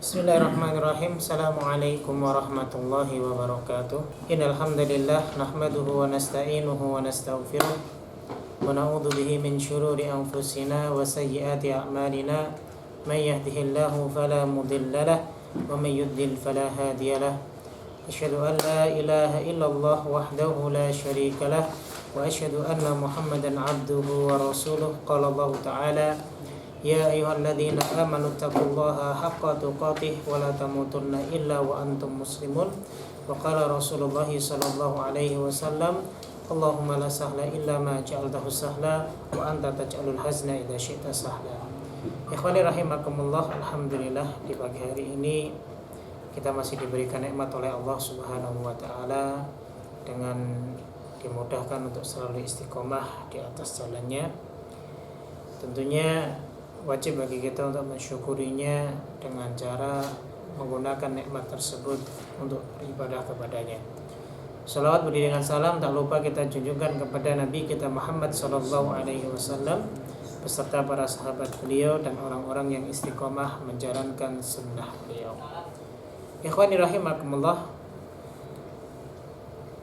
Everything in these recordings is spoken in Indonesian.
Bismillahirrahmanirrahim. Assalamualaikum warahmatullahi wabarakatuh. Innal hamdalillah nahmaduhu wa nasta'inuhu wa nastaghfiruh wa na'udzu bihi min shururi anfusina wa sayyiati a'malina. May yahdihillahu fala mudilla lahu wa may yudlil fala hadiya lahu. Asyhadu an la ilaha illallah wahdahu la syarika lahu wa asyhadu anna Muhammadan 'abduhu wa rasuluh. Qala Allah ta'ala: Ya ayyuhalladzina amanu taqullaha haqqa tuqatih wa la tamutunna illa wa antum muslimun. Wa qala Rasulullah sallallahu alaihi wasallam: Allahumma la sahla illa ma ja'altahu sahla wa anta taj'alul hazna idza syi'ta sahla. Ikhwani rahimakumullah, alhamdulillah di pagi hari ini kita masih diberikan nikmat oleh Allah Subhanahu wa taala dengan dimudahkan untuk selalu istiqomah di atas jalannya. Tentunya wajib bagi kita untuk mensyukurinya dengan cara menggunakan nikmat tersebut untuk beribadah kepadanya. Salawat beriringan salam tak lupa kita junjungkan kepada Nabi kita Muhammad sallallahu alaihi wasallam beserta para sahabat beliau dan orang-orang yang istiqomah menjalankan sunnah beliau. Ikhwani rahimakumullah,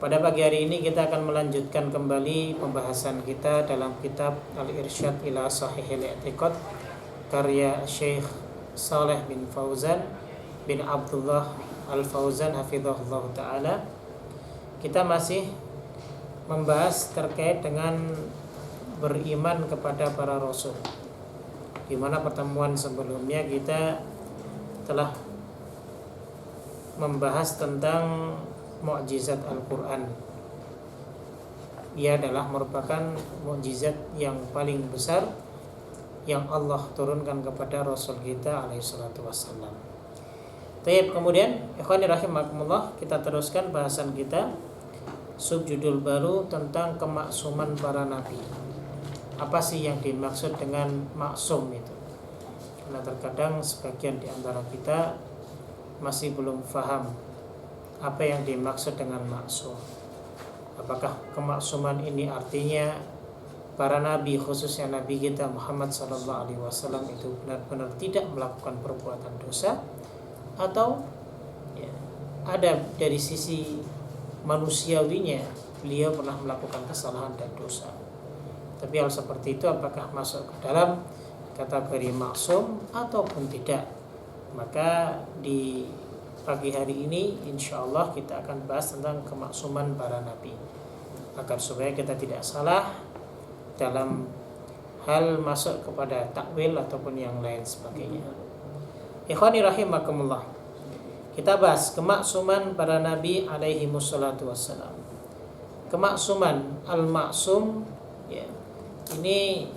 pada pagi hari ini kita akan melanjutkan kembali pembahasan kita dalam kitab Al-Irsyad ila Shahihil I'tiqad karya Syekh Saleh bin Fauzan bin Abdullah Al-Fauzan hafizahullah ta'ala. Kita masih membahas terkait dengan beriman kepada para rasul, di mana pertemuan sebelumnya kita telah membahas tentang mukjizat Al-Quran. Ia adalah merupakan mukjizat yang paling besar yang Allah turunkan kepada Rasul kita alaihi salatu wassalam. Baik, kemudian ikhwani rahimakumullah, kita teruskan bahasan kita, subjudul baru tentang kemaksuman para nabi. Apa sih yang dimaksud dengan maksum itu? Karena terkadang sebagian di antara kita masih belum paham apa yang dimaksud dengan maksum. Apakah kemaksuman ini artinya para nabi, khususnya nabi kita Muhammad sallallahu alaihi wasallam itu benar-benar tidak melakukan perbuatan dosa, atau ada dari sisi manusiawinya beliau pernah melakukan kesalahan dan dosa. Tapi hal seperti itu apakah masuk ke dalam kategori maksum ataupun tidak? Maka di pagi hari ini insyaallah kita akan bahas tentang kemaksuman para nabi, agar supaya kita tidak salah dalam hal masuk kepada takwil ataupun yang lain sebagainya. Ikhwani rahimakumullah, kita bahas kemaksuman para nabi alaihi wassalatu wassalam. Kemaksuman, al-maksum ya, ini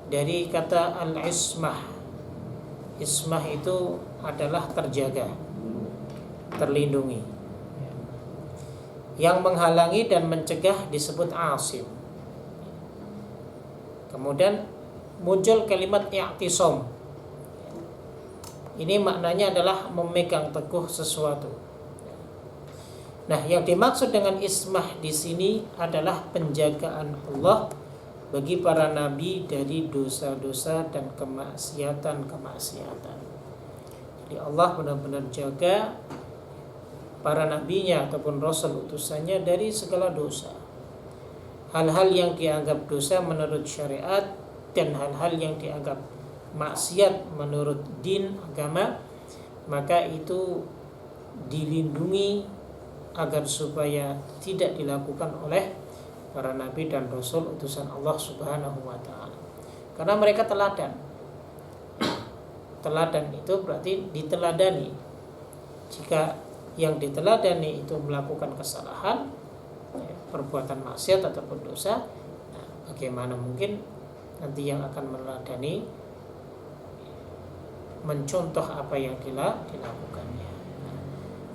dari kata al-ismah. Ismah itu adalah terjaga, terlindungi. Yang menghalangi dan mencegah disebut asim. Kemudian muncul kalimat i'tisam. Ini maknanya adalah memegang teguh sesuatu. Nah, yang dimaksud dengan ismah di sini adalah penjagaan Allah bagi para nabi dari dosa-dosa dan kemaksiatan-kemaksiatan. Jadi Allah benar-benar jaga para nabinya ataupun rasul utusannya dari segala dosa. Hal-hal yang dianggap dosa menurut syariat dan hal-hal yang dianggap maksiat menurut din agama, maka itu dilindungi agar supaya tidak dilakukan oleh para nabi dan rasul utusan Allah Subhanahu wa taala. Karena mereka teladan. Teladan itu berarti diteladani. Jika yang diteladani itu melakukan kesalahan, perbuatan maksiat ataupun dosa, nah, bagaimana mungkin nanti yang akan meneladani mencontoh apa yang dilakukannya.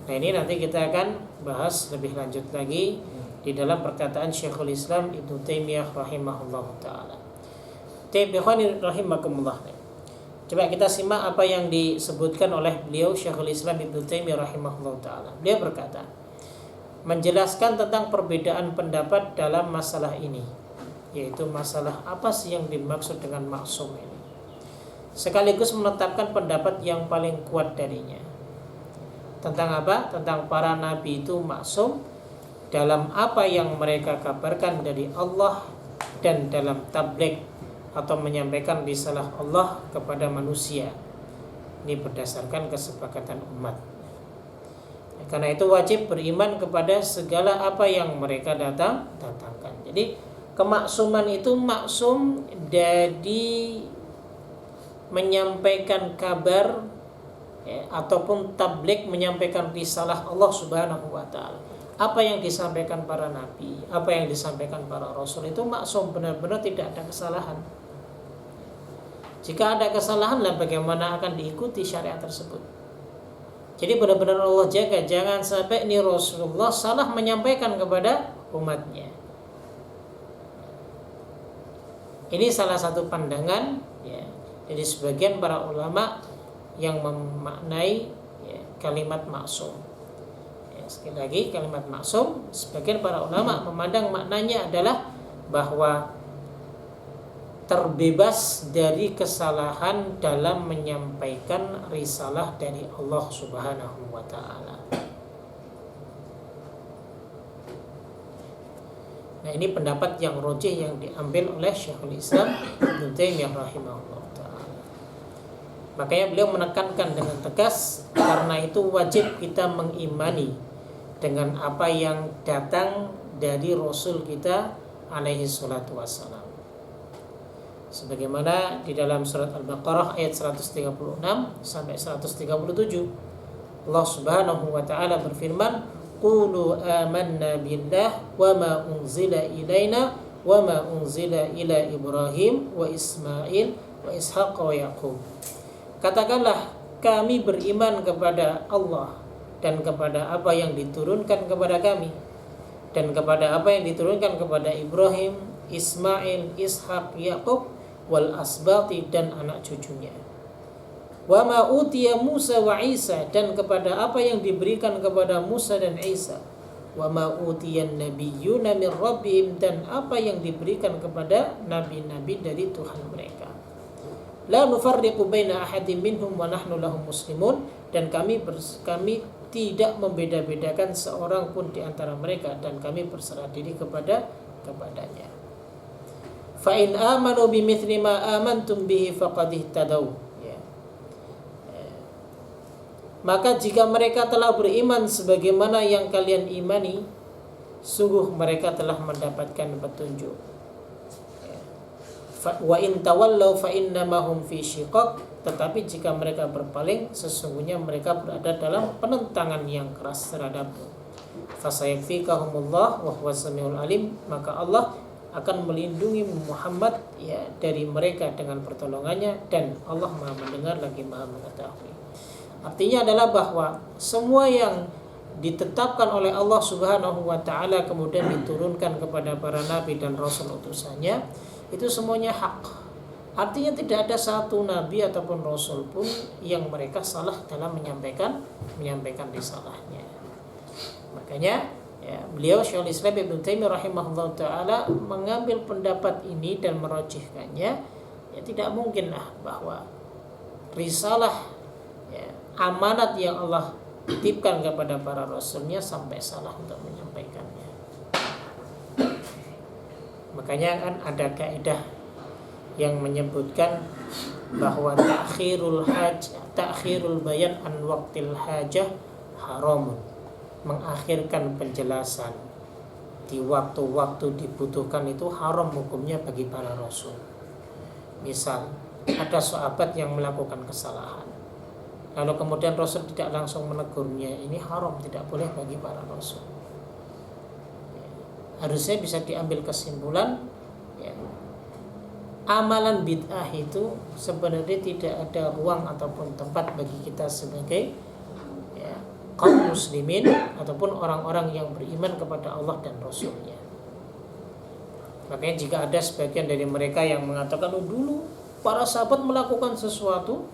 Nah, ini nanti kita akan bahas lebih lanjut lagi di dalam perkataan Syekhul Islam Ibnu Taimiyah rahimahullah taala. Taibihani rahimakumullah. Coba kita simak apa yang disebutkan oleh beliau Syekhul Islam Ibnu Taimiyah rahimahullah taala. Beliau berkata, menjelaskan tentang perbedaan pendapat dalam masalah ini, yaitu masalah apa sih yang dimaksud dengan maksum ini. sekaligus menetapkan pendapat yang paling kuat darinya. Tentang apa? Tentang para nabi itu maksum dalam apa yang mereka kabarkan dari Allah dan dalam tabligh atau menyampaikan risalah Allah kepada manusia. Ini berdasarkan kesepakatan umat. Karena itu wajib beriman kepada segala apa yang mereka datangkan. Jadi kemaksuman itu maksum dari menyampaikan kabar ataupun tabligh, menyampaikan risalah Allah Subhanahu wa taala. Apa yang disampaikan para nabi, apa yang disampaikan para rasul itu maksum, benar-benar tidak ada kesalahan. Jika ada kesalahan, lah bagaimana akan diikuti syariat tersebut? Jadi benar-benar Allah jaga, jangan sampai ini Rasulullah salah menyampaikan kepada umatnya. Ini salah satu pandangan ya, dari sebagian para ulama yang memaknai ya, kalimat maksum. Ya, sekali lagi kalimat maksum, sebagian para ulama memandang maknanya adalah bahwa terbebas dari kesalahan dalam menyampaikan risalah dari Allah Subhanahu wa taala. Nah, ini pendapat yang rajih yang diambil oleh Syekhul Islam Ibnu Taimiyah rahimahullah taala. Makanya beliau menekankan dengan tegas, karena itu wajib kita mengimani dengan apa yang datang dari Rasul kita alaihi salatu wassalam. Sebagaimana di dalam surat Al-Baqarah ayat 136 sampai 137, Allah Subhanahu wa taala berfirman, "Qulu amanna billah wa ma unzila ilaina wa ma unzila ila Ibrahim wa Ismail wa Ishaq wa Yaqub." Katakanlah, kami beriman kepada Allah dan kepada apa yang diturunkan kepada kami dan kepada apa yang diturunkan kepada Ibrahim, Ismail, Ishaq, Yaqub wal asbati dan anak cucunya. Wa ma utiya Musa wa Isa, dan kepada apa yang diberikan kepada Musa dan Isa. Wa ma utiyan nabiyyuna min rabbihim, dan apa yang diberikan kepada nabi-nabi dari Tuhan mereka. La nufarriqu baina ahadin minhum wa nahnu lahum muslimun, dan kami tidak membeda-bedakan seorang pun di antara mereka, dan kami berserah diri kepadanya. Fa in amanu bimithli ma amantum bihi faqad ihtadaw. Maka jika mereka telah beriman sebagaimana yang kalian imani, sungguh mereka telah mendapatkan petunjuk. Wa in tawallaw fa innama hum fi shiqaq, tetapi jika mereka berpaling, sesungguhnya mereka berada dalam penentangan yang keras terhadapmu. Fasayakfikahumullah wa huwas samiul alim, maka Allah akan melindungi Muhammad ya dari mereka dengan pertolongannya, dan Allah Maha mendengar lagi Maha mengetahui. Artinya adalah bahwa semua yang ditetapkan oleh Allah Subhanahu wa taala kemudian diturunkan kepada para nabi dan rasul utusannya, itu semuanya hak. Artinya tidak ada satu nabi ataupun rasul pun yang mereka salah dalam menyampaikan risalahnya. Makanya ya, beliau Syekhul Islam Ibnu Taimiyah rahimahullah taala mengambil pendapat ini dan merajihkannya. Ya, tidak mungkinlah bahwa risalah ya, amanat yang Allah titipkan kepada para rasulnya sampai salah untuk menyampaikannya. Makanya kan ada kaidah yang menyebutkan bahwa ta'khirul bayan an waqtil hajah haramun. Mengakhirkan penjelasan di waktu-waktu dibutuhkan itu haram hukumnya bagi para rasul. Misal ada sahabat yang melakukan kesalahan, lalu kemudian Rasul tidak langsung menegurnya, ini haram, tidak boleh bagi para rasul. Harusnya bisa diambil kesimpulan ya, amalan bid'ah itu sebenarnya tidak ada ruang ataupun tempat bagi kita sebagai kaum muslimin ataupun orang-orang yang beriman kepada Allah dan Rasulnya. Makanya jika ada sebagian dari mereka yang mengatakan, dulu para sahabat melakukan sesuatu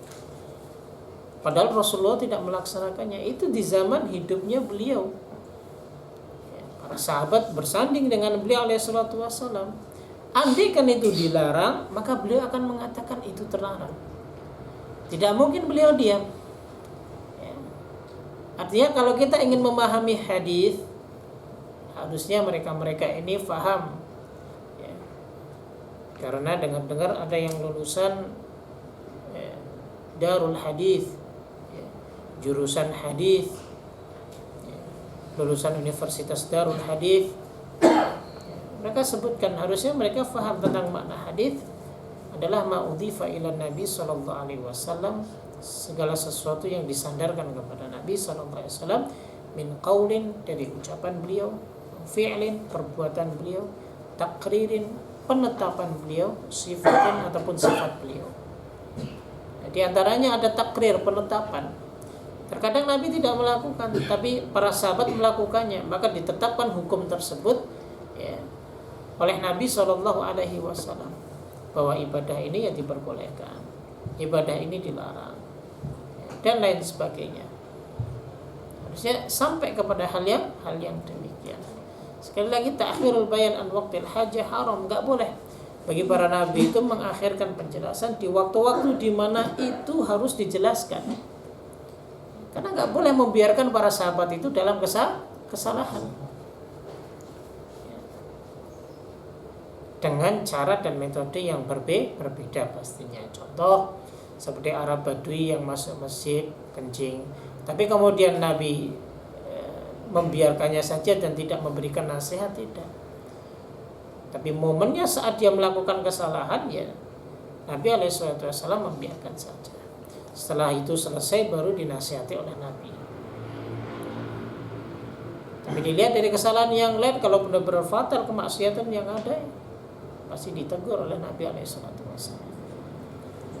padahal Rasulullah tidak melaksanakannya, itu di zaman hidupnya beliau. Para sahabat bersanding dengan beliau alaihi salatu wassalam. Andai kan itu dilarang, maka beliau akan mengatakan itu terlarang. Tidak mungkin beliau diam. Ya. Artinya kalau kita ingin memahami hadis, harusnya mereka ini faham. Ya. Karena dengar-dengar ada yang lulusan Darul Hadis, ya, jurusan hadis, ya, lulusan Universitas Darul Hadis. Ya, mereka sebutkan harusnya mereka faham tentang makna hadis adalah ma'udhifa ila Nabi sallallahu alaihi wasallam, segala sesuatu yang disandarkan kepada Nabi sallallahu alaihi wasallam, min qaulin, dari ucapan beliau, fi'lin, perbuatan beliau, takririn, penetapan beliau, sifatin ataupun sifat beliau. Di antaranya ada takrir, penetapan. Terkadang Nabi tidak melakukan, tapi para sahabat melakukannya, maka ditetapkan hukum tersebut, ya, oleh Nabi sallallahu alaihi wasallam, bahwa ibadah ini ya diperbolehkan, ibadah ini dilarang, dan lain sebagainya. Harusnya sampai kepada hal yang demikian. Sekali lagi, ta'khirul bayan an waqtil hajah haram, enggak boleh bagi para nabi itu mengakhirkan penjelasan di waktu-waktu di mana itu harus dijelaskan. Karena enggak boleh membiarkan para sahabat itu dalam kesalahan. Dengan cara dan metode yang berbeda pastinya. Contoh seperti Arab Badui yang masuk masjid kencing, tapi kemudian Nabi membiarkannya saja dan tidak memberikan nasihat, tidak. Tapi momennya saat dia melakukan kesalahan, ya Nabi alaihissalam membiarkan saja. Setelah itu selesai baru dinasihati oleh Nabi. Tapi dilihat dari kesalahan yang lain, kalau benar-benar fatal kemaksiatan yang ada, pasti ditegur oleh Nabi alaihissalam.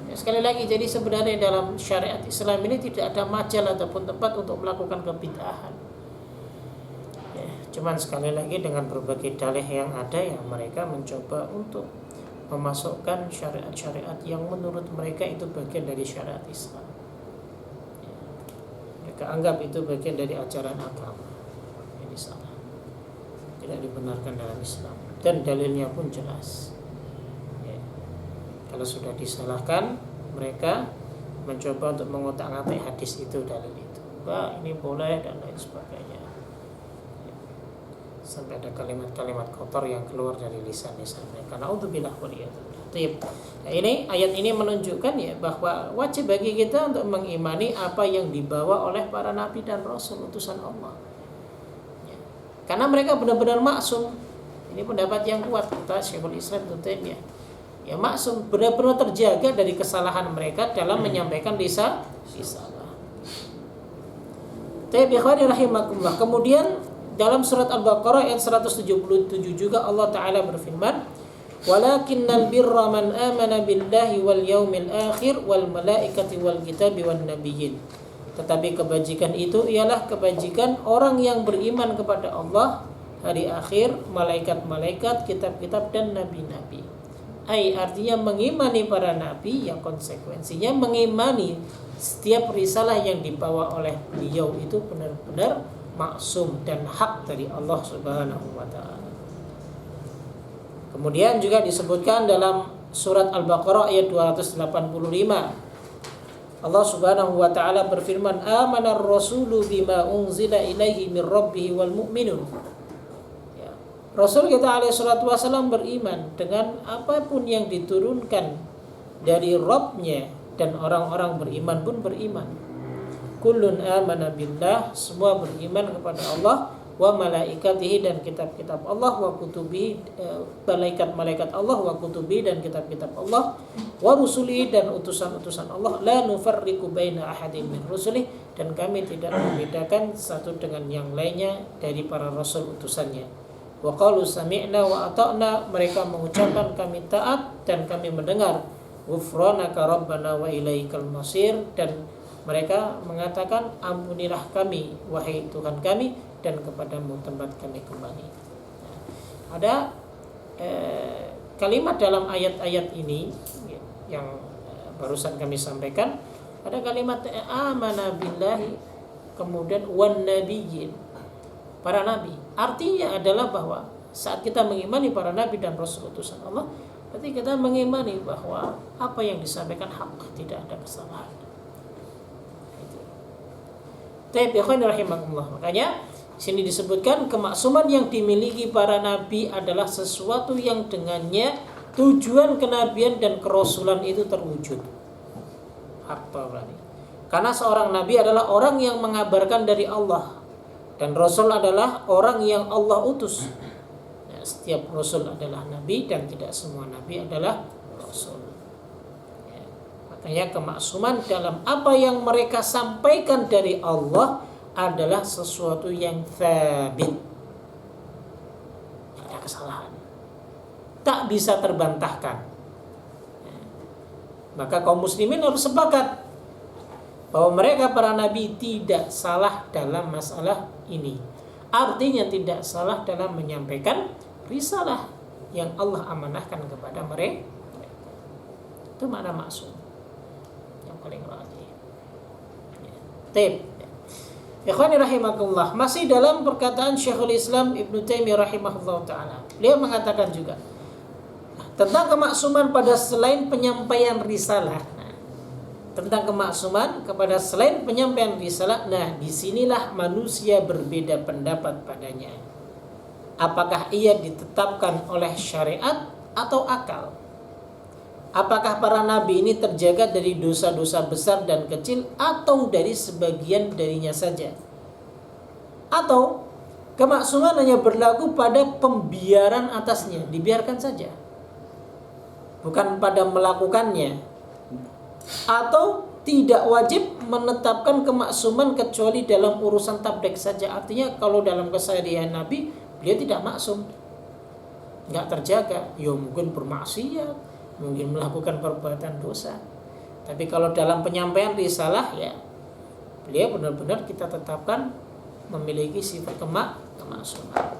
Ya, sekali lagi, jadi sebenarnya dalam syariat Islam ini tidak ada majal ataupun tempat untuk melakukan kebid'ahan. Ya, cuman sekali lagi dengan berbagai dalih yang ada, ya mereka mencoba untuk memasukkan syariat-syariat yang menurut mereka itu bagian dari syariat Islam. Ya, mereka anggap itu bagian dari ajaran agama. Ini salah, tidak dibenarkan dalam Islam, dan dalilnya pun jelas. Ya. Kalau sudah disalahkan, mereka mencoba untuk mengotak-ngatik hadis itu, dalil itu, bah ini boleh dan lain sebagainya. Ya. Sampai ada kalimat-kalimat kotor yang keluar dari lisan-lisan mereka. Naudzubillah waliyadzubillah. Nah, ini ayat ini menunjukkan, ya, bahwa wajib bagi kita untuk mengimani apa yang dibawa oleh para nabi dan rasul utusan Allah. Ya. Karena mereka benar-benar maksum. Ini pendapat yang kuat kata Syekhul Islam Ibnu Taimiyah. Ya, maksum, benar-benar terjaga dari kesalahan mereka dalam menyampaikan risalah. Tayyib rahimakumullah. Kemudian dalam surat Al-Baqarah ayat 177 juga Allah Ta'ala berfirman, walakinnal birra man amana billahi wal yaumil akhir wal malaikati wal kitabi wan nabiyyin. Tetapi kebajikan itu ialah kebajikan orang yang beriman kepada Allah, hari akhir, malaikat-malaikat, kitab-kitab dan nabi-nabi. Artinya mengimani para nabi, yang konsekuensinya mengimani setiap risalah yang dibawa oleh beliau itu benar-benar maksum dan hak dari Allah Subhanahu wa taala. Kemudian juga disebutkan dalam surat Al-Baqarah ayat 285. Allah Subhanahu wa taala berfirman, "Amanar rasulu bima unzila ilaihi mir rabbih wal mu'minun." Ya. Rasul kita alaihi salatu wasallam beriman dengan apapun yang diturunkan dari Rabb-nya, dan orang-orang beriman pun beriman. Kullun amana billah, semua beriman kepada Allah, wa malaikatihi, dan kitab-kitab Allah, wa kutubihi, malaikat-malaikat Allah, wa kutubihi, dan kitab-kitab Allah, wa rusulihi, dan utusan-utusan Allah, la nufarriqu baina ahadin min rusulih, dan kami tidak membedakan satu dengan yang lainnya dari para rasul utusannya. Wa qalu sami'na wa ata'na, mereka mengucapkan kami taat dan kami mendengar. Ghufranaka rabbana wa ilaikal masir, dan mereka mengatakan ampunilah kami wahai Tuhan kami, dan kepadamu tempat kami kembali. Nah, ada kalimat dalam ayat-ayat ini yang barusan kami sampaikan, ada kalimat amana billahi, kemudian wan nabiyyin, para nabi. Artinya adalah bahwa saat kita mengimani para nabi dan rasul utusan Allah, berarti kita mengimani bahwa apa yang disampaikan hak, tidak ada kesalahan. Tapi ikhwan rahimakumullah. Makanya sini disebutkan kemaksuman yang dimiliki para nabi adalah sesuatu yang dengannya tujuan kenabian dan kerasulan itu terwujud. Karena seorang nabi adalah orang yang mengabarkan dari Allah, dan rasul adalah orang yang Allah utus. Ya, setiap rasul adalah nabi dan tidak semua nabi adalah rasul. Ya, makanya kemaksuman dalam apa yang mereka sampaikan dari Allah adalah sesuatu yang tsabit. Tidak ada kesalahan, tak bisa terbantahkan. Ya, maka kaum muslimin harus sepakat bahwa mereka para nabi tidak salah dalam masalah ini. Artinya tidak salah dalam menyampaikan risalah yang Allah amanahkan kepada mereka. Itu makna maksum yang paling rajih. Tip. Ikhwani rahimakumullah, masih dalam perkataan Syekhul Islam Ibnu Taimiyah rahimahullah taala. Beliau mengatakan juga tentang kemaksuman pada selain penyampaian risalah. Tentang kemaksuman kepada selain penyampaian risalah, nah disinilah manusia berbeda pendapat padanya. Apakah ia ditetapkan oleh syariat atau akal? Apakah para nabi ini terjaga dari dosa-dosa besar dan kecil atau dari sebagian darinya saja? Atau kemaksuman hanya berlaku pada pembiaran atasnya, dibiarkan saja, bukan pada melakukannya? Atau tidak wajib menetapkan kemaksuman kecuali dalam urusan tabligh saja. Artinya kalau dalam keseharian Nabi beliau tidak maksum, nggak terjaga. Ya mungkin bermaksiat, mungkin melakukan perbuatan dosa. Tapi kalau dalam penyampaian risalah, ya beliau benar-benar kita tetapkan memiliki sifat kemaksuman.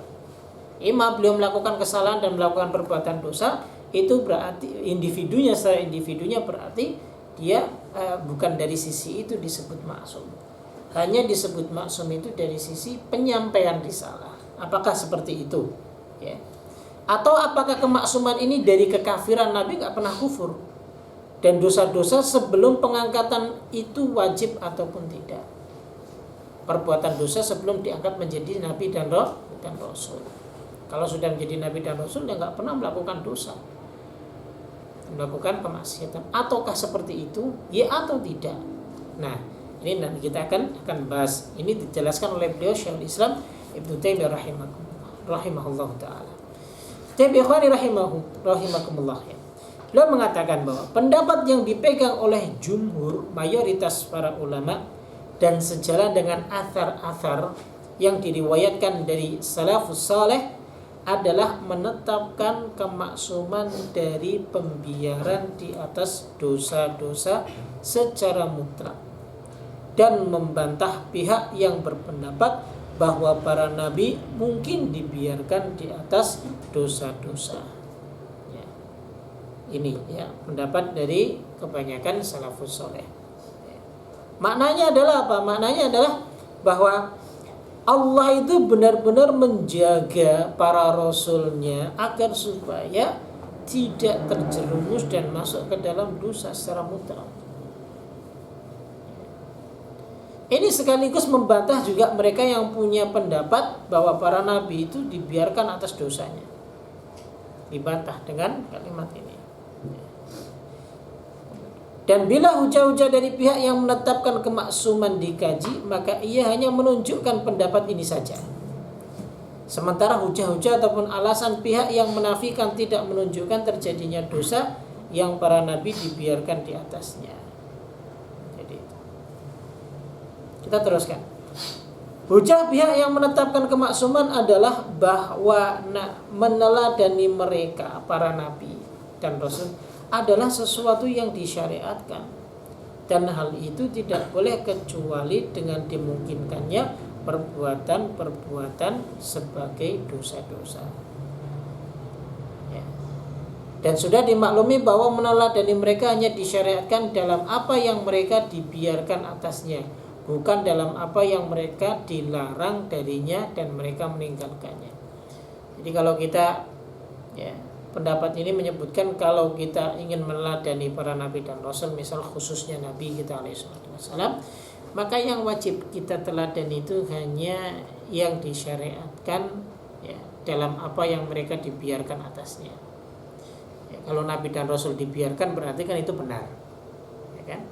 Imam beliau melakukan kesalahan dan melakukan perbuatan dosa, itu berarti individunya secara individunya berarti dia bukan dari sisi itu disebut maksum. Hanya disebut maksum itu dari sisi penyampaian risalah. Apakah seperti itu? Ya. Atau apakah kemaksuman ini dari kekafiran? Nabi nggak pernah kufur, dan dosa-dosa sebelum pengangkatan itu wajib ataupun tidak. Perbuatan dosa sebelum diangkat menjadi nabi dan rasul. Kalau sudah menjadi nabi dan rasul, dia nggak pernah melakukan dosa, melakukan kemaksiatan. Ataukah seperti itu? Ya atau tidak? Nah, ini nanti kita akan bahas. Ini dijelaskan oleh beliau Syekhul Islam Ibnu Taimiyah rahimahullah taala. Tapi ikhwani rahimakumullah. Beliau mengatakan bahwa pendapat yang dipegang oleh jumhur mayoritas para ulama dan sejalan dengan athar-athar yang diriwayatkan dari salafus saleh adalah menetapkan kemaksuman dari pembiaran di atas dosa-dosa secara mutlak, dan membantah pihak yang berpendapat bahwa para nabi mungkin dibiarkan di atas dosa-dosa. Ya. Ini ya pendapat dari kebanyakan salafus saleh. Ya. Maknanya adalah apa? Maknanya adalah bahwa Allah itu benar-benar menjaga para rasulnya agar supaya tidak terjerumus dan masuk ke dalam dosa secara mutlak. Ini sekaligus membantah juga mereka yang punya pendapat bahwa para nabi itu dibiarkan atas dosanya. Dibantah dengan kalimat ini. Dan bila hujah-hujah dari pihak yang menetapkan kemaksuman dikaji, maka ia hanya menunjukkan pendapat ini saja. Sementara hujah-hujah ataupun alasan pihak yang menafikan tidak menunjukkan terjadinya dosa yang para nabi dibiarkan di atasnya. Jadi kita teruskan. Hujah pihak yang menetapkan kemaksuman adalah bahwa meneladani mereka para nabi dan rasul adalah sesuatu yang disyariatkan, dan hal itu tidak boleh kecuali dengan dimungkinkannya perbuatan-perbuatan sebagai dosa-dosa. Ya. Dan sudah dimaklumi bahwa meneladani mereka hanya disyariatkan dalam apa yang mereka dibiarkan atasnya, bukan dalam apa yang mereka dilarang darinya dan mereka meninggalkannya. Jadi kalau kita pendapat ini menyebutkan kalau kita ingin meneladani para nabi dan rasul, misal khususnya nabi kita alaihi wasallam, Maka yang wajib kita teladan itu hanya yang disyariatkan ya, dalam apa yang mereka dibiarkan atasnya. Ya, kalau Nabi dan Rasul dibiarkan berarti kan itu benar, ya kan?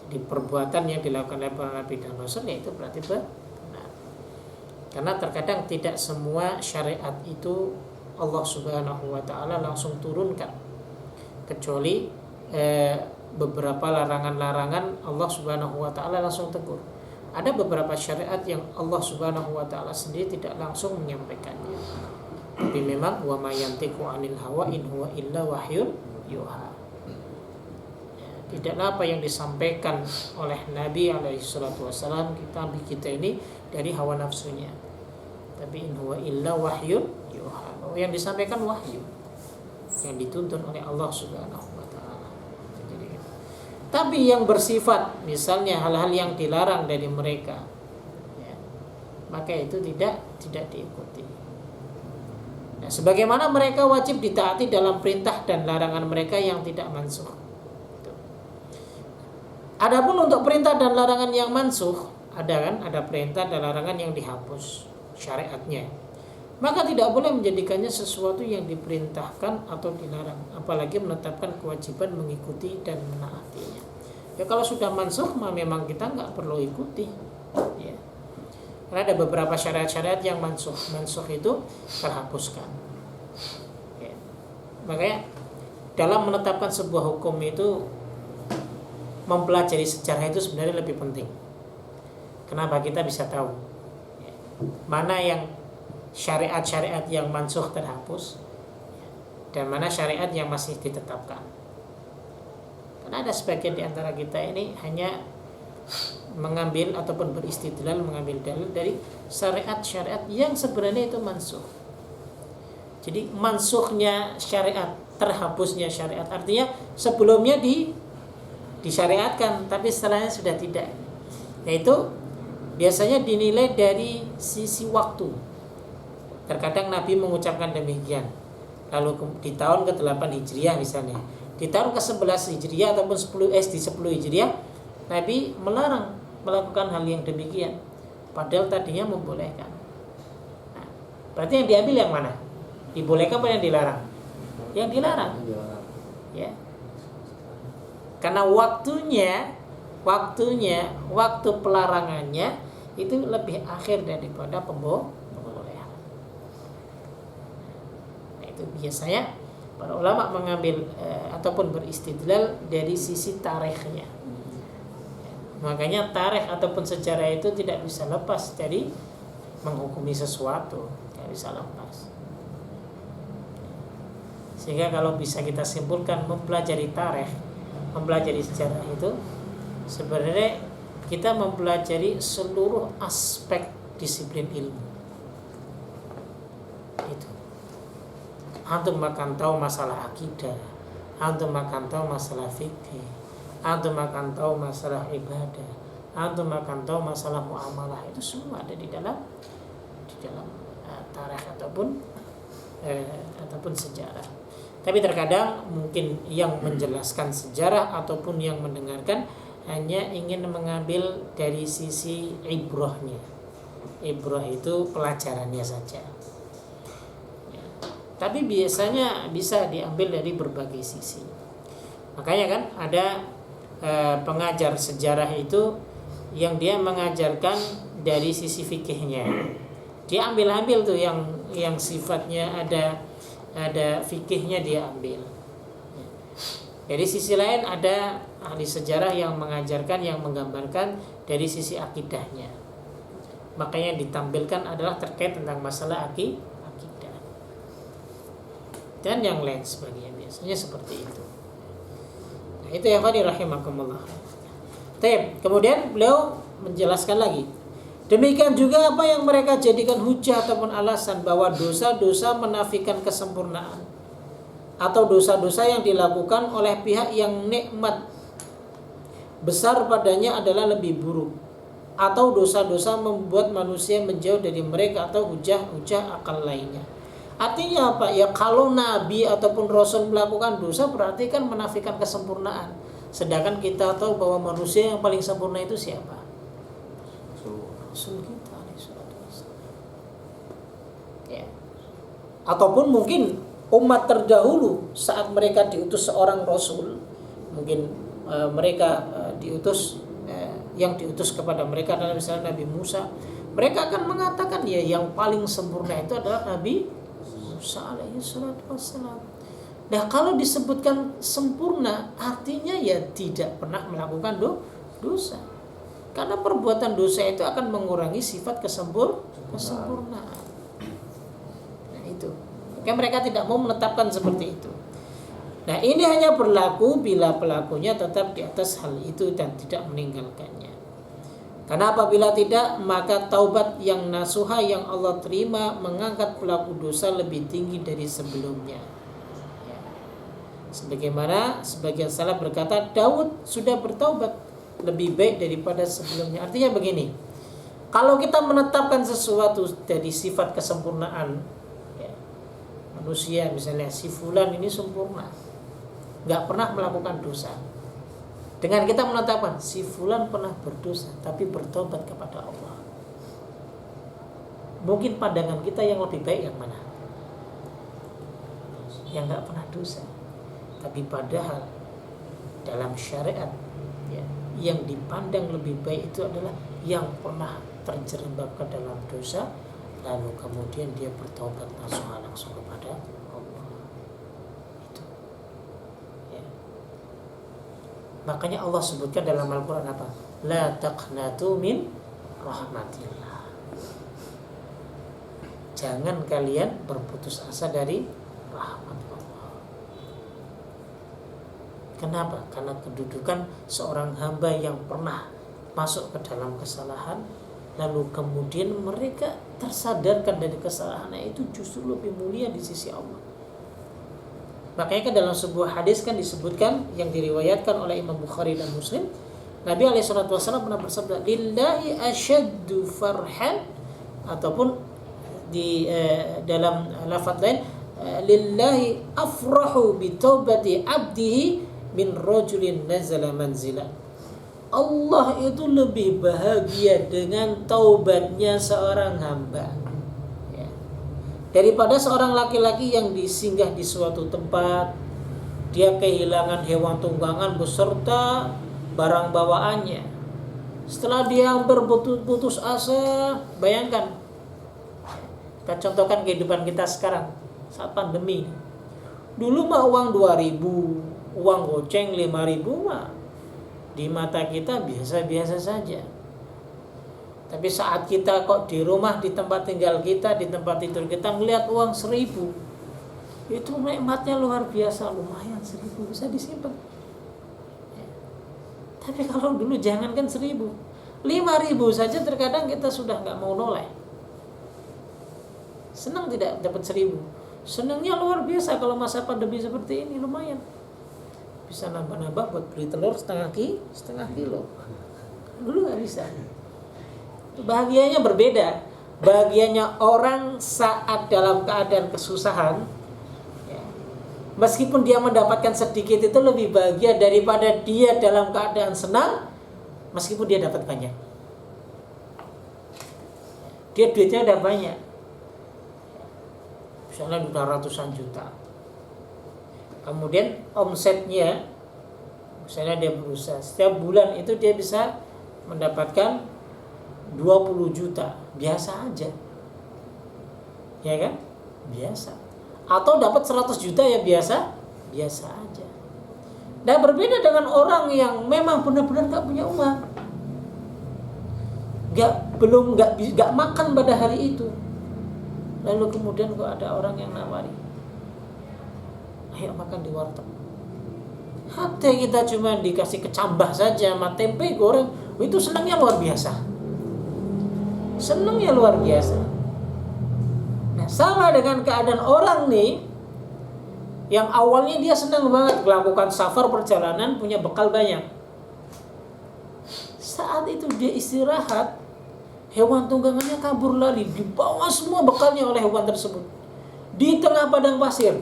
Jadi perbuatan yang dilakukan oleh para Nabi dan Rasul ya itu berarti benar. Karena terkadang tidak semua syariat itu Allah Subhanahu wa taala langsung turunkan, kecuali beberapa larangan-larangan Allah Subhanahu wa taala langsung tegur. Ada beberapa syariat yang Allah Subhanahu wa taala sendiri tidak langsung menyampaikannya. Tapi memang wa may yantiqu 'anil hawa in huwa illa wahyun yuha. Tidaklah apa yang disampaikan oleh Nabi alaihi salatu wasallam kita ini dari hawa nafsunya. Tapi in huwa illa wahyun yuha. Yang disampaikan wahyu yang dituntun oleh Allah Subhanahu wa taala. Tapi yang bersifat misalnya hal-hal yang dilarang dari mereka ya, maka itu tidak diikuti. Nah, sebagaimana mereka wajib ditaati dalam perintah dan larangan mereka yang tidak mansukh. Adapun untuk perintah dan larangan yang mansukh, ada perintah dan larangan yang dihapus syariatnya. Maka tidak boleh menjadikannya sesuatu yang diperintahkan atau dilarang, apalagi menetapkan kewajiban mengikuti dan menaatinya. Ya kalau sudah mansukh mah memang kita nggak perlu ikuti. Ya. Karena ada beberapa syariat-syariat yang mansukh itu terhapuskan. Ya. Makanya dalam menetapkan sebuah hukum itu mempelajari sejarah itu sebenarnya lebih penting. Kenapa? Kita bisa tahu ya, mana yang syariat-syariat yang mansukh terhapus dan mana syariat yang masih ditetapkan. Karena ada sebagian di antara kita ini hanya mengambil ataupun beristidlal mengambil dalil dari syariat-syariat yang sebenarnya itu mansukh. Jadi mansukhnya syariat, terhapusnya syariat artinya sebelumnya disyariatkan tapi setelahnya sudah tidak. Yaitu biasanya dinilai dari sisi waktu. Terkadang Nabi mengucapkan demikian. Lalu di tahun ke-8 Hijriah misalnya, di tahun ke-11 Hijriah ataupun 10 Hijriah, Nabi melarang melakukan hal yang demikian. Padahal tadinya membolehkan. Nah, berarti yang diambil yang mana? Dibolehkan apa yang dilarang? Yang dilarang. Ya. Karena waktu pelarangannya itu lebih akhir daripada pembolehan. Itu biasanya para ulama mengambil ataupun beristidlal dari sisi tarikhnya. Makanya tarikh ataupun sejarah itu tidak bisa lepas dari menghukumi sesuatu, tidak bisa lepas. Sehingga kalau bisa kita simpulkan mempelajari tarikh, mempelajari sejarah itu sebenarnya kita mempelajari seluruh aspek disiplin ilmu. Itu. Antum akan tahu masalah akidah, antum akan tahu masalah fikih, antum akan tahu masalah ibadah, antum akan tahu masalah muamalah. Itu semua ada di dalam tarikh ataupun sejarah. Tapi terkadang mungkin yang menjelaskan sejarah ataupun yang mendengarkan hanya ingin mengambil dari sisi ibrahnya. Ibrah itu pelajarannya saja. Tapi biasanya bisa diambil dari berbagai sisi. Makanya kan ada pengajar sejarah itu yang dia mengajarkan dari sisi fikihnya. Dia ambil tuh yang sifatnya ada fikihnya dia ambil. Dari sisi lain ada ahli sejarah yang mengajarkan, yang menggambarkan dari sisi akidahnya. Makanya ditampilkan adalah terkait tentang masalah akidah dan yang lain sebagainya, biasanya seperti itu. Nah, itu ya khadi rahimakumullah. Kemudian beliau menjelaskan lagi. Demikian juga apa yang mereka jadikan hujah ataupun alasan bahwa dosa-dosa menafikan kesempurnaan atau dosa-dosa yang dilakukan oleh pihak yang nikmat besar padanya adalah lebih buruk, atau dosa-dosa membuat manusia menjauh dari mereka, atau hujah-hujah akal lainnya. Artinya apa? Ya kalau Nabi ataupun Rasul melakukan dosa berarti kan menafikan kesempurnaan. Sedangkan kita tahu bahwa manusia yang paling sempurna itu siapa? Rasul kita alaihi salatu wassalam. Ya. Ataupun mungkin umat terdahulu saat mereka diutus seorang rasul, mungkin mereka diutus yang diutus kepada mereka adalah misalnya Nabi Musa, mereka akan mengatakan ya yang paling sempurna itu adalah Nabi Musa alaihi salatu wassalam. Nah, kalau disebutkan sempurna artinya ya tidak pernah melakukan dosa. Karena perbuatan dosa itu akan mengurangi sifat kesempurnaan. Nah, itu. Maka mereka tidak mau menetapkan seperti itu. Nah, ini hanya berlaku bila pelakunya tetap di atas hal itu dan tidak meninggalkannya. Karena apabila tidak, maka taubat yang nasuha yang Allah terima mengangkat pelaku dosa lebih tinggi dari sebelumnya. Ya. Sebagaimana sebagian salaf berkata, Daud sudah bertaubat lebih baik daripada sebelumnya. Artinya begini, kalau kita menetapkan sesuatu dari sifat kesempurnaan, ya, manusia misalnya si fulan ini sempurna, nggak pernah melakukan dosa. Dengan kita menetapkan si fulan pernah berdosa tapi bertobat kepada Allah, mungkin pandangan kita yang lebih baik yang mana? Yang nggak pernah dosa. Tapi padahal dalam syariat ya, yang dipandang lebih baik itu adalah yang pernah terjerembab ke dalam dosa lalu kemudian dia bertobat langsung kepada Allah. Itu. Ya. Makanya Allah sebutkan dalam Al-Quran apa? La taqnatu min rahmatillah. Jangan kalian berputus asa dari rahmat Allah. Kenapa? Karena kedudukan seorang hamba yang pernah masuk ke dalam kesalahan lalu kemudian mereka tersadarkan dari kesalahannya itu justru lebih mulia di sisi Allah. Makanya kan dalam sebuah hadis kan disebutkan yang diriwayatkan oleh Imam Bukhari dan Muslim, Nabi SAW pernah bersabda, lillahi asyaddu farhan, ataupun di dalam lafaz lain, lillahi afrahu bi taubati abdihi min rajulin nazala manzila. Allah itu lebih bahagia dengan taubatnya seorang hamba daripada seorang laki-laki yang disinggah di suatu tempat, dia kehilangan hewan tunggangan beserta barang bawaannya. Setelah dia berputus asa, bayangkan, kita contohkan kehidupan kita sekarang saat pandemi. Dulu mah uang 2.000, uang goceng 5.000 mah di mata kita biasa-biasa saja. Tapi saat kita kok di rumah, di tempat tinggal kita, di tempat tidur kita melihat uang 1.000, itu nikmatnya luar biasa. Lumayan 1.000 bisa disimpan ya. Tapi kalau dulu jangankan 1.000, 5.000 saja terkadang kita sudah gak mau noleh. Senang tidak dapat 1.000? Senangnya luar biasa. Kalau masa pandemi seperti ini lumayan, bisa nambah-nambah buat beli telur setengah kilo. Dulu gak bisa. Bahagianya berbeda. Bahagianya orang saat dalam keadaan kesusahan ya, meskipun dia mendapatkan sedikit itu lebih bahagia daripada dia dalam keadaan senang meskipun dia dapat banyak. Dia duitnya udah banyak, misalnya udah ratusan juta, kemudian omsetnya misalnya dia berusaha setiap bulan itu dia bisa mendapatkan 20 juta, biasa aja. Ya kan? Biasa. Atau dapat 100 juta ya biasa aja. Nah, berbeda dengan orang yang memang benar-benar gak punya uang. Gak makan pada hari itu. Lalu kemudian kok ada orang yang nawari, ayo makan di warteg. Hati kita cuma dikasih kecambah saja sama tempe goreng, itu senangnya luar biasa. Senangnya luar biasa. Nah, sama dengan keadaan orang nih yang awalnya dia senang banget melakukan safar perjalanan, punya bekal banyak. Saat itu dia istirahat, hewan tunggangannya kabur lari, dibawa semua bekalnya oleh hewan tersebut di tengah padang pasir.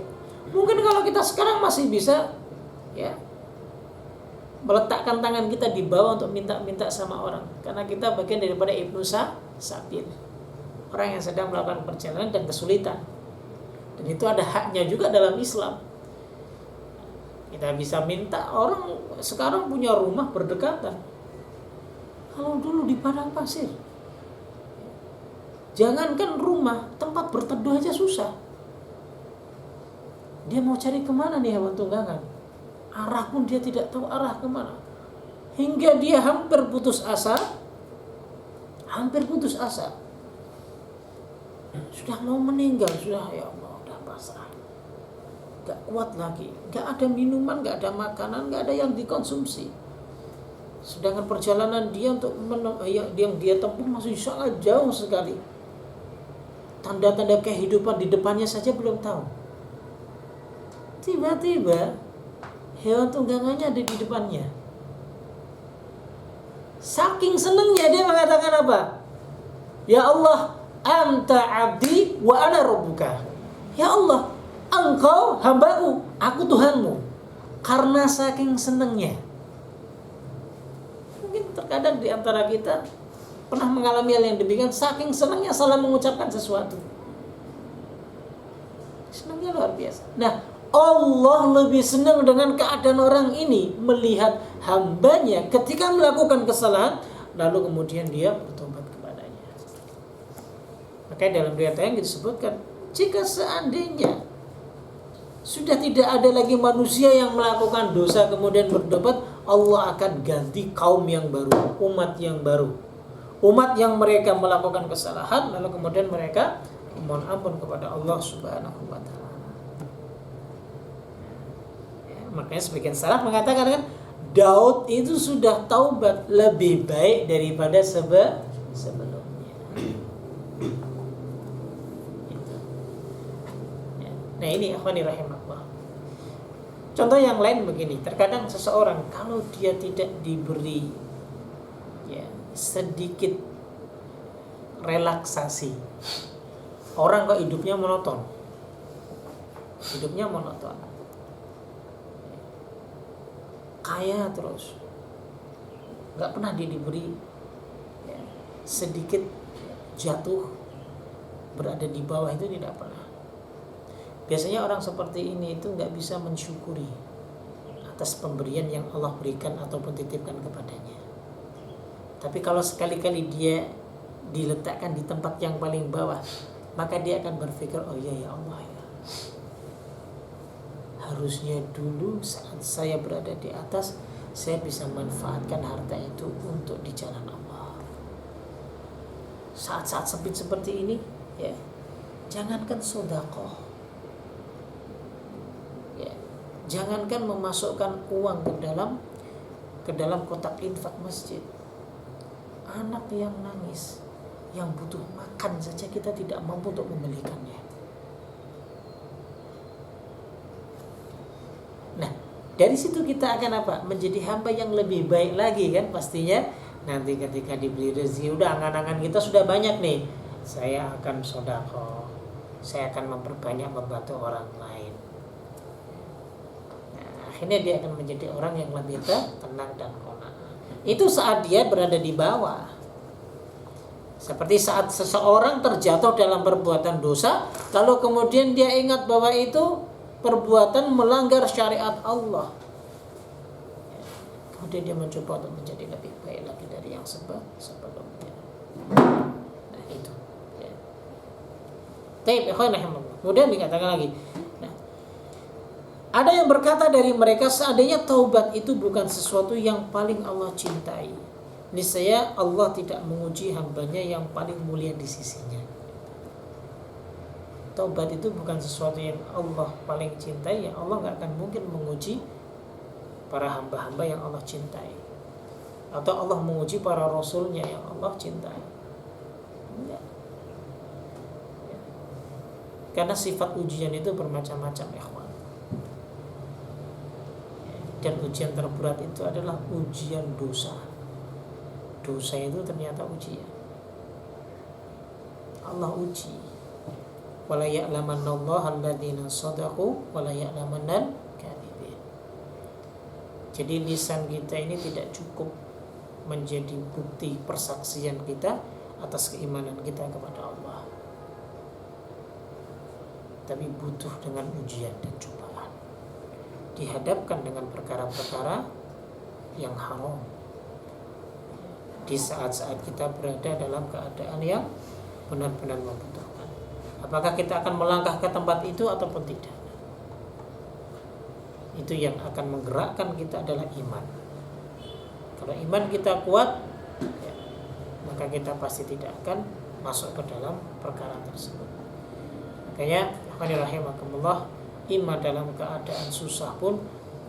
Mungkin kalau kita sekarang masih bisa ya meletakkan tangan kita di bawah untuk minta-minta sama orang, karena kita bagian daripada ibnu sabil, orang yang sedang melakukan perjalanan dan kesulitan. Dan itu ada haknya juga dalam Islam. Kita bisa minta, orang sekarang punya rumah berdekatan. Kalau dulu di padang pasir, jangankan rumah, tempat berteduh aja susah. Dia mau cari kemana nih hewan tunggangan? Arah pun dia tidak tahu arah kemana. Hingga dia hampir putus asa. Sudah mau meninggal, sudah, ya Allah, udah pasrah. Gak kuat lagi, gak ada minuman, gak ada makanan, gak ada yang dikonsumsi. Sedangkan perjalanan dia untuk yang dia tempuh masih sangat jauh sekali. Tanda-tanda kehidupan di depannya saja belum tahu. Tiba-tiba hewan tunggangannya ada di depannya. Saking senangnya dia mengatakan apa? Ya Allah, anta abdi wa ana rabbuka. Ya Allah, engkau hambaku, aku Tuhanmu. Karena saking senangnya. Mungkin terkadang di antara kita pernah mengalami hal yang demikian, saking senangnya salah mengucapkan sesuatu. Senangnya luar biasa. Nah, Allah lebih senang dengan keadaan orang ini melihat hambanya ketika melakukan kesalahan, lalu kemudian dia bertobat kepadanya. Makanya dalam riwayat yang disebutkan, jika seandainya sudah tidak ada lagi manusia yang melakukan dosa kemudian bertobat, Allah akan ganti kaum yang baru, umat yang baru, umat yang mereka melakukan kesalahan lalu kemudian mereka mohon ampun kepada Allah Subhanahu wa taala. Makanya sebagian salaf mengatakan kan, Daud itu sudah taubat lebih baik daripada sebelumnya. Nah ini akhwani rahimakumullah. Contoh yang lain begini, terkadang seseorang kalau dia tidak diberi sedikit relaksasi, orang kok hidupnya monoton. Kaya terus, nggak pernah dia diberi sedikit jatuh berada di bawah, itu tidak pernah. Biasanya orang seperti ini itu nggak bisa mensyukuri atas pemberian yang Allah berikan ataupun titipkan kepadanya. Tapi kalau sekali-kali dia diletakkan di tempat yang paling bawah, maka dia akan berpikir, oh iya ya Allah ya, harusnya dulu saat saya berada di atas, saya bisa manfaatkan harta itu untuk di jalan Allah. Saat-saat sempit seperti ini, ya, jangankan sedekah, ya, jangankan memasukkan uang ke dalam kotak infak masjid. Anak yang nangis, yang butuh makan saja kita tidak mampu untuk membelikannya. Nah, dari situ kita akan apa? Menjadi hamba yang lebih baik lagi kan pastinya. Nanti ketika diberi rezeki, udah angan-angan kita sudah banyak nih, saya akan sedekah, saya akan memperbanyak membantu orang lain. Nah, akhirnya dia akan menjadi orang yang lebih tenang dan qanaah. Itu saat dia berada di bawah. Seperti saat seseorang terjatuh dalam perbuatan dosa, lalu kemudian dia ingat bahwa itu perbuatan melanggar syariat Allah. Kemudian dia mencoba untuk menjadi lebih baik lagi dari yang sebelumnya. Nah itu. Ya. Kemudian dikatakan lagi. Nah, ada yang berkata dari mereka, seandainya taubat itu bukan sesuatu yang paling Allah cintai, niscaya Allah tidak menguji hambanya yang paling mulia di sisinya. Taubat itu bukan sesuatu yang Allah paling cintai, yang Allah gak akan mungkin menguji para hamba-hamba yang Allah cintai, atau Allah menguji para rasulnya yang Allah cintai. Enggak. Ya. Karena sifat ujian itu bermacam-macam, ikhwan. Dan ujian terberat itu adalah ujian dosa. Dosa itu ternyata ujian. Allah uji. Wala ya'lamanna 'allaha alladziina shadaqu wala ya'lamanna kadhibin. Jangan Jadi lisan kita ini tidak cukup menjadi bukti persaksian kita atas keimanan kita kepada Allah, tapi butuh dengan ujian dan cobaan, dihadapkan dengan perkara-perkara yang haram di saat-saat kita berada dalam keadaan yang benar-benar membutuhkan. Apakah kita akan melangkah ke tempat itu ataupun tidak? Itu yang akan menggerakkan kita adalah iman. Kalau iman kita kuat, ya, maka kita pasti tidak akan masuk ke dalam perkara tersebut. Makanya, rahimakumullah, iman dalam keadaan susah pun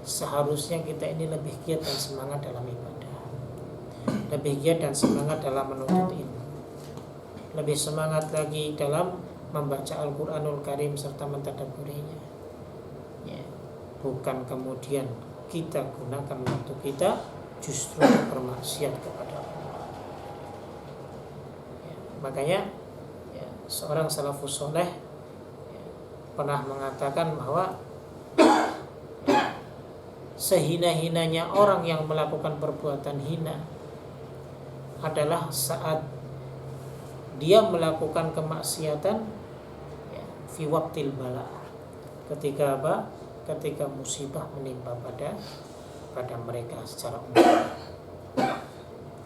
seharusnya kita ini lebih giat dan semangat dalam ibadah, lebih giat dan semangat dalam menuntut ilmu, lebih semangat lagi dalam membaca Al-Quranul Karim serta mentadabburinya. Ya, bukan kemudian kita gunakan waktu kita justru bermaksiat kepada Allah. Ya, makanya ya, seorang salafus soleh ya, pernah mengatakan bahwa sehina-hinanya orang yang melakukan perbuatan hina adalah saat dia melakukan kemaksiatan ya, fi waqtil bala, ketika apa? Ketika musibah menimpa pada mereka secara umum,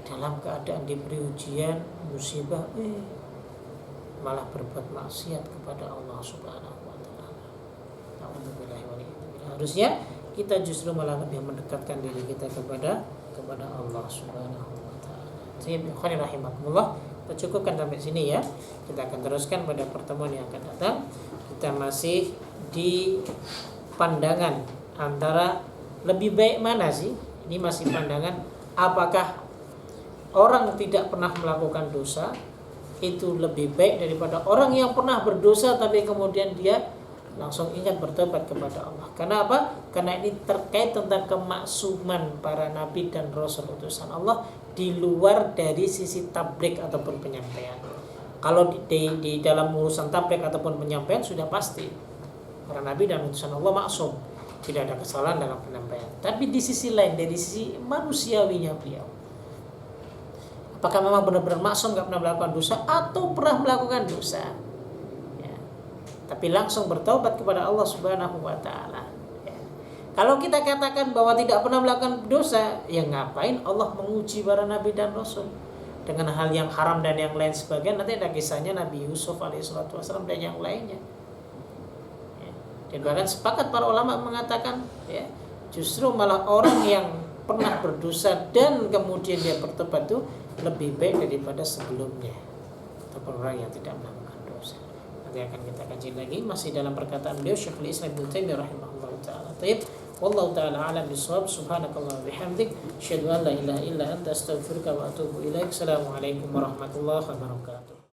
dalam keadaan diberi ujian musibah, malah berbuat maksiat kepada Allah Subhanahu wa taala. Harusnya kita justru malah lebih mendekatkan diri kita kepada Allah Subhanahu wa taala. Sayyidina rahimakumullah, kita cukupkan sampai sini ya. Kita akan teruskan pada pertemuan yang akan datang. Kita masih di pandangan antara lebih baik mana sih? Ini masih pandangan apakah orang tidak pernah melakukan dosa itu lebih baik daripada orang yang pernah berdosa tapi kemudian dia langsung ingat bertobat kepada Allah. Karena apa? Karena ini terkait tentang kemaksuman para nabi dan rasul utusan Allah di luar dari sisi tabligh ataupun penyampaian. Kalau di dalam urusan tabligh ataupun penyampaian sudah pasti para nabi dan utusan Allah maksum, tidak ada kesalahan dalam penyampaian. Tapi di sisi lain, dari sisi manusiawinya beliau, apakah memang benar-benar maksum, gak pernah melakukan dosa, atau pernah melakukan dosa ya, tapi langsung bertaubat kepada Allah Subhanahu wa taala ya. Kalau kita katakan bahwa tidak pernah melakukan dosa, ya ngapain Allah menguji para nabi dan rasul dengan hal yang haram dan yang lain sebagainya? Nanti ada kisahnya Nabi Yusuf alaihissalam dan yang lainnya. Dan bahkan sepakat para ulama mengatakan ya, justru malah orang yang pernah berdosa dan kemudian dia bertobat itu lebih baik daripada sebelumnya ataupun orang yang tidak melakukan dosa. Nanti akan kita kaji lagi masih dalam perkataan beliau Syekhul Islam Ibnu Taimiyah rahimahullah taala. Taib, wallahu taala alam bisawab. Subhanakallah wa bihamdik, asyhadu an la ilaha illa anta, astaghfiruka wa atubu ilaik. Assalamualaikum warahmatullahi wabarakatuh.